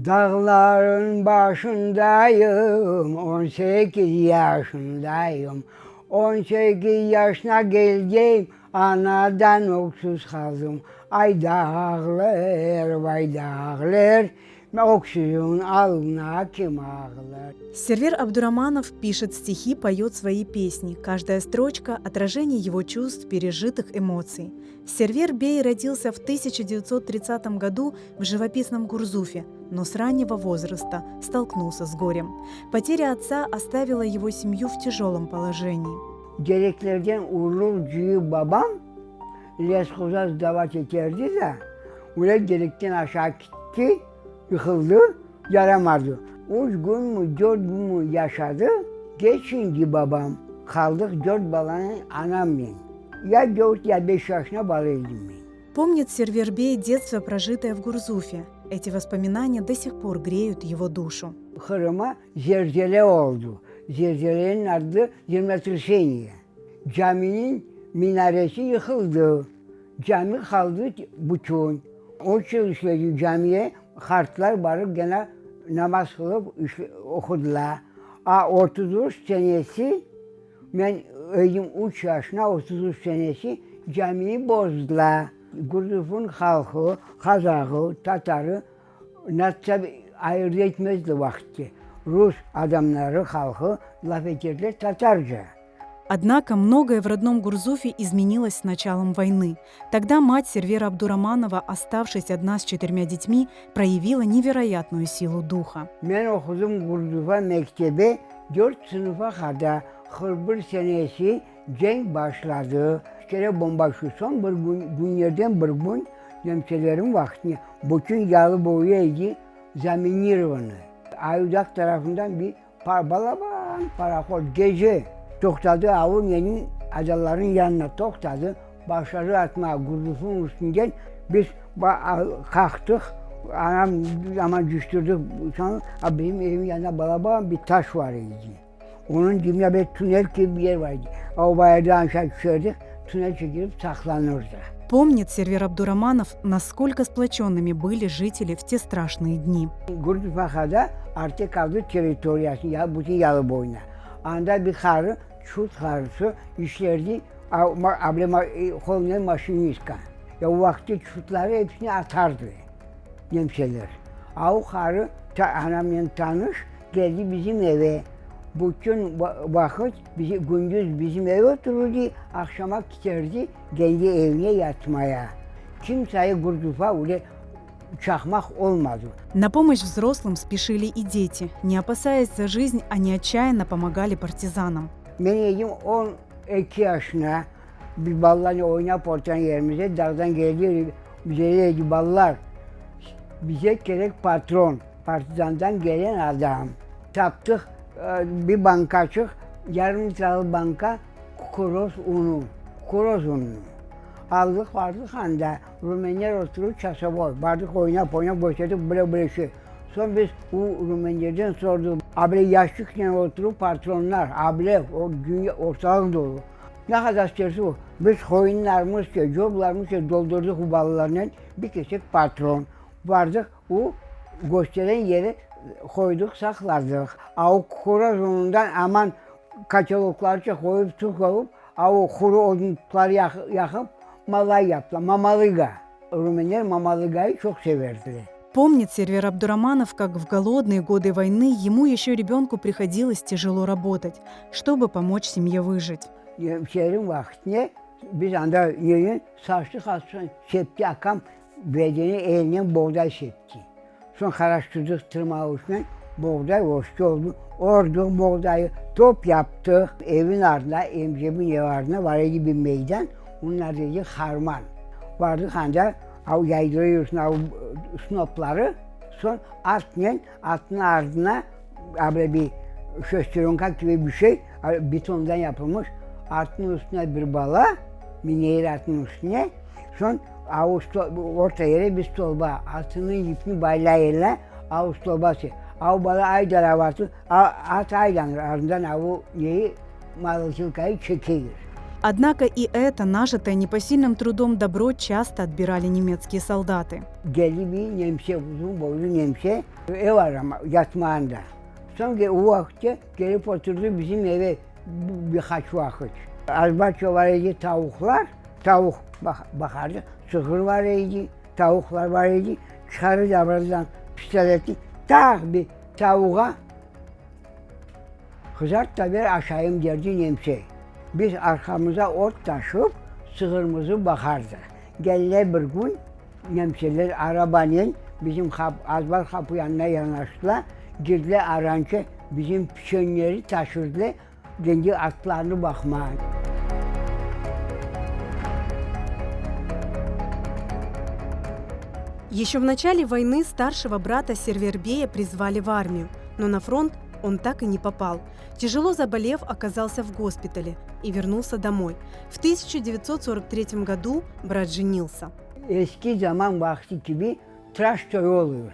Dağların başındayım, 18 yaşındayım. 18 yaşına geldim, anadan öksüz kaldım. Ay dağlar, vay dağlar, öksüzün alnına kim ağlar? Сервер Абдураманов пишет стихи, поет свои песни. Каждая строчка – отражение его чувств, пережитых эмоций. Сервер Бей родился в 1930 году в живописном Гурзуфе, но с раннего возраста столкнулся с горем. Потеря отца оставила его семью в тяжелом положении. Gereklerden uğurlucuyu babam, Leskuzaz davat ekerdi de, öyle gerekten aşağı gitti, yıkıldı, yaramadı. 3 gün mü 4 gün mü yaşadı, geçindi babam. Kaldık 4 balanın anam ben. Ya 4 ya 5 yaşına balıydım ben. Помнит Сервербей детство, прожитое в Гурзуфе. Эти воспоминания до сих пор греют его душу. Kırım'a zelzele oldu. Zelzelenin adı 20 saniye. Caminin minaresi yıkıldı. Cami kaldı bütün. 3 yıl işledi camiye. Hartlar varıp gene namaz kılıp okudular. 33 senesi, ben öldüm 3 yaşına 33 senesi camiyi bozdular. Gurduf'un halkı, Kazağı, Tatarı nasıl ayırt etmezdi vakti. Rus adamları, halkı laf etirdiler Tatarca. Однако многое в родном Гурзуфе изменилось с началом войны. Тогда мать Сервера Абдураманова, оставшись одна с 4 детьми, проявила невероятную силу духа. Ben okudum Gurduf'a mektebe 4 sınıfa kadar 41 senesi cenk başladı. Bir kere bomba şu son bir günlerden bir gün hemşehrilerim vaktini bütün yağlı boyaydı Zaminirvan'ı. Ayudak tarafından bir balaban parakol gece tokladı Avuniye'nin adaların yanına tokladı. Başladı atmaya Gurduf'un üstünden biz kalktık. Anam ama düştürdük. Sonra benim evimin yanında balaban bir taş var idi. Onun dibine bir tünel gibi bir yer vardı. O bayırdan aşağı düşerdik. Tünel çekilip saklanırdı. Помнит Сервер Абдураманов, насколько сплоченными были жители в те страшные дни. Gurduf'a kadar artık kaldı teritoriyası, ya bütün yalı boyuna. Anda bir karı, çut karısı işlerdi. Ablema kolunun maşinistka. Ya o vakti çutları hepsini atardı. Hemşehriler. O karı anamla tanış geldi bizim eve. Bütün vakit gündüz bizim eve otururdu, akşama giderdi kendi evine yatmaya. Kimseye Gurduf'a öyle çakmak olmadı. На помощь взрослым спешили и дети. Не опасаясь за жизнь, они отчаянно помогали партизанам. Ben yedim 12 yaşına bir ballarla oynayıp ortadan yerimize dağdan geliyor. Bize dedi ballar, bize gerek patron, partizandan gelen adam. Taptık bir banka açık, yarım litrelik banka kuroz unu. Aldık vardık anda, Rumenler oturup çasaboy, vardık oynayıp boşadık böyle şey. Sonra biz o Rumenlerden sorduk, abla yaşlıkken oturup patronlar, abla o dünya ortalık dolu. Ne kadar isterse o. Biz koyunlarımız, coblarımız doldurduk bu ballarla bir kesik patron. Vardık o gösteren yere koyduk, saklardık. O kuroz unundan aman kaçalıklarca koyup su koyup, o kuru odunları yakıp malay yaptılar. Mamalıga. Rumenler mamalıgayı çok severdiler. Помнит Сервер Абдураманов, как в голодные годы войны ему еще ребенку приходилось тяжело работать, чтобы помочь семье выжить. Hemşehrim vaktine biz anda yerin saçlı kalsın septi akam bedeni eline buğday septi. Sonra karıştırdık tırmağı uçuna buğday hoştu oldu. Orada buğdayı top yaptık. Evin ardına, emcemin ev ardına var idi bir meydan. Onlar dedi harman. Vardık anda yaydırıyorsun snopları. Sonra atın ardına böyle bir şöstronka gibi bir şey betondan yapılmış. Atın üstüne bir bala, mineyir atın üstüne. Sonra orta yere bir stolba, atının ipini baylayırlar, stolbası. Bala aydara vardı, at aydanır ardından neyi malıcılıkayı çekiyor. Однако и это, нажитое непосильным трудом добро, часто отбирали немецкие солдаты. Geldi bir nemşe, uzun boylu nemşe. Ev var ama yatmağında. Sonra o vakti gelip oturdu bizim eve birkaç vakit. Azbaço var idi, tavuklar. Tavuk bakardı. Sıkır var idi, tavuklar var idi. Çıkarırdı abladan pistoleti. Tak bir tavuğa kızart da ver aşağıyım derdi nemşe. Biz arkamıza ot taşıp sığırımızı bakardı. Geldiler bir gün nemşeler arabanın bizim azbar kapı yanına yanaştılar. Girdiler aranca bizim pişenleri taşırdılar. Kendi atlarını bakmaya. Еще в начале войны старшего брата Сервербея призвали в армию, но на фронт он так и не попал. Тяжело заболев, оказался в госпитале и вернулся домой. В 1943 году брат женился. Eski zaman vakti gibi tıraş toyu oluyor.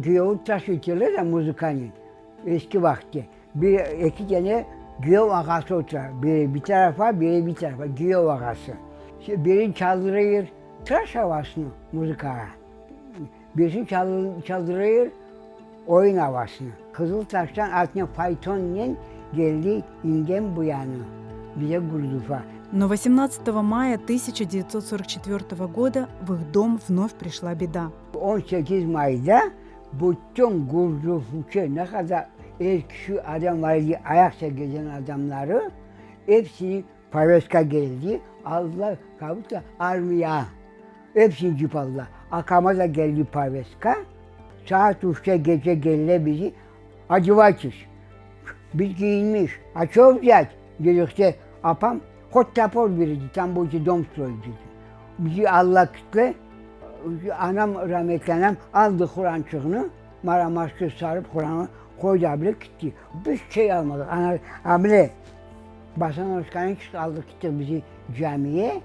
Güyoğu tıraş itiyorlar da müzikanın. Eski vakti. İki tane güyoğu ağası oturar. Biri bir tarafa, biri bir tarafa. Güyoğu ağası. Biri çaldırıyor tıraş havasını müzikaya. Birisi çaldırıyor oyun havasını. Kızıltaş'tan altına faytonla geldi ingem bu yana. Bize Gurdufa. Но 18 мая 1944 года в их дом вновь пришла беда. 18 May'da bütün Gurduf'u ne kadar kişi adam var idi, ayakta gezen adamları hepsini Paveska geldi. Aldılar kabukla armaya. Hepsini cip aldılar. Akama da geldi Paveska. Saat 3'te gece geldi bizi. Acıvaçız. Biz giyinmiş. Çok güzel. Birlikte apam hot tapor biriydi. Tam bu iki dom soyucuydu. Bizi Allah kitle. Anam rahmetli anam aldı Kur'ançığını. Maramaşkı sarıp Kur'an'ı koydu abile gitti. Biz şey almadık. Abile Basan Özkan'ı aldık gittik bizi camiye.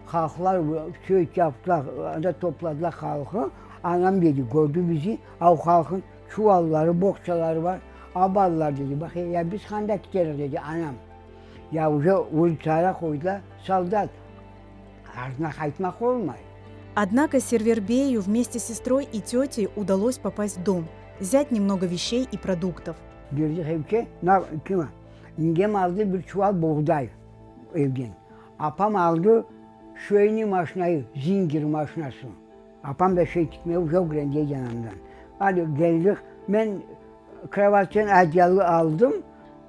Halklar söğüt yaptılar. Da topladılar halkı. Anam dedi gördü bizi. O halkın çuvalları, bohçaları var. Aballar dedi. Bak ya biz handa gideriz dedi anam. Ya uçağa koydular. Soldat. Ardına kayıtmak olmuyor. Однако Сервербею вместе с сестрой и тетей удалось попасть в дом, взять немного вещей и продуктов. Girdik evke, kime? İngem aldı bir çuval buğday evden. Apam aldı şöyle maşinayı, zincir maşinası. Apam da şey tutmaya çok rendiye yanımdan. Hadi geldik, ben kravatın adyalı aldım.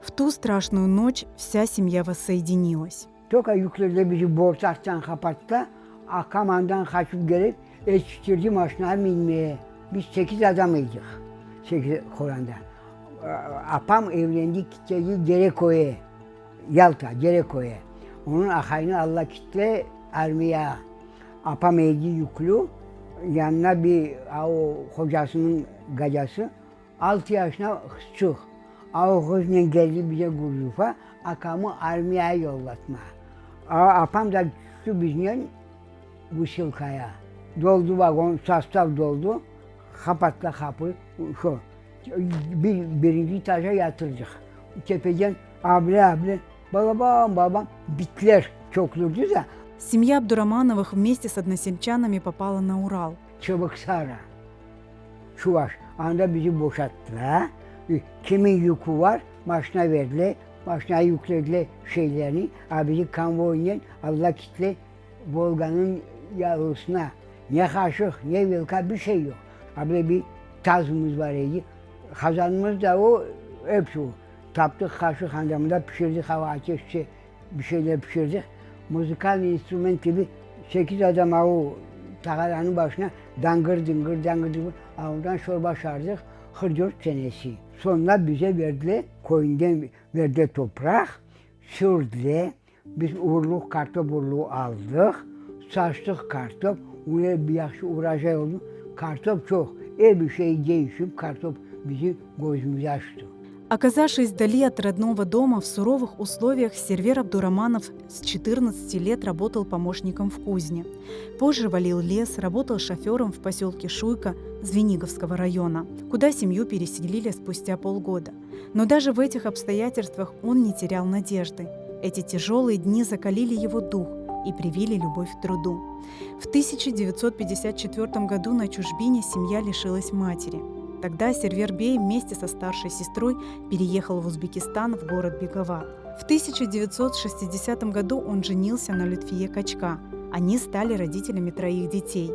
В ту страшную ночь вся семья воссоединилась. Toka yüklerde bizi borçaktan kapattı. Akamandan kaçıp gelip yetiştirdi maşinaya binmeye. Biz 8 adamıydık. 8 Kur'an'da. Apam evlendi kitledi Dereko'ya. Yalta, Dereko'ya. Onun akayını Allah kitle armaya. Apam evli yüklü. Yanına bir o kocasının gacası. 6 yaşına kızcık. O kızla geldi bize Gurdufa. Akamı armaya yollatma. Apam da şu bizden Vışılkaya. Doldu vagon, sastav doldu. Kapatla kapı. Şu. Birinci etaja yatırdık. Tepeden abla, babam, bitler çokluydu da. Семья Абдурамановых вместе с односельчанами попала на Урал. Çabıksara. Çuvaş. Anda bizi boşalttılar. Kimin yükü var? Maşına verdiler. Maşına yüklediler şeylerini. Bizi konvoyla Allah kitle Volga'nın yağısına. Ne kaşık, ne vilka bir şey yok. Abi bir tazımız var idi. Kazanımız da o, hepsi o. Taptık kaşık handamında pişirdik, hava ateşçi bir şeyler pişirdik. Müzikal instrument gibi 8 adam o takaranın başına dangır dıngır. Ondan çorba şardık 44 senesi. Sonra bize verdiler, koyundan verdiler toprak, sürdüler. Biz uğurluk, kartop uğurluğu aldık. Saçtık kartop, ona bir yaxşı uğraşay oldu. Kartop çok. Bir şey değişip kartop bizi gözümüzü açtı. Оказавшись вдали от родного дома в суровых условиях, Сервер Абдураманов с 14 лет работал помощником в кузне. Позже валил лес, работал шофером в поселке Шуйка Звениговского района, куда семью переселили спустя полгода. Но даже в этих обстоятельствах он не терял надежды. Эти тяжелые дни закалили его дух и привили любовь к труду. В 1954 году на чужбине семья лишилась матери. Тогда Сервербей вместе со старшей сестрой переехал в Узбекистан, в город Беговат. В 1960 году он женился на Лютфие Качка. Они стали родителями 3 детей.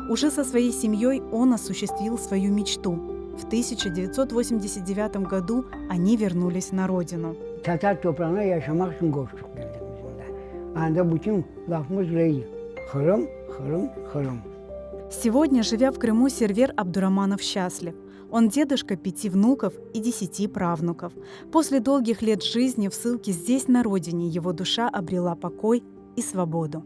Уже со своей семьей он осуществил свою мечту. В 1989 году они вернулись на родину. Tatar toprağına yaşamak için koştuk geldik bizim de. Anda bütün lafımız rey. Hırım, hırım, hırım. Сегодня, живя в Крыму, Сервер Абдураманов счастлив. Он дедушка 5 внуков и 10 правнуков. После долгих лет жизни в ссылке здесь, на родине, его душа обрела покой и свободу.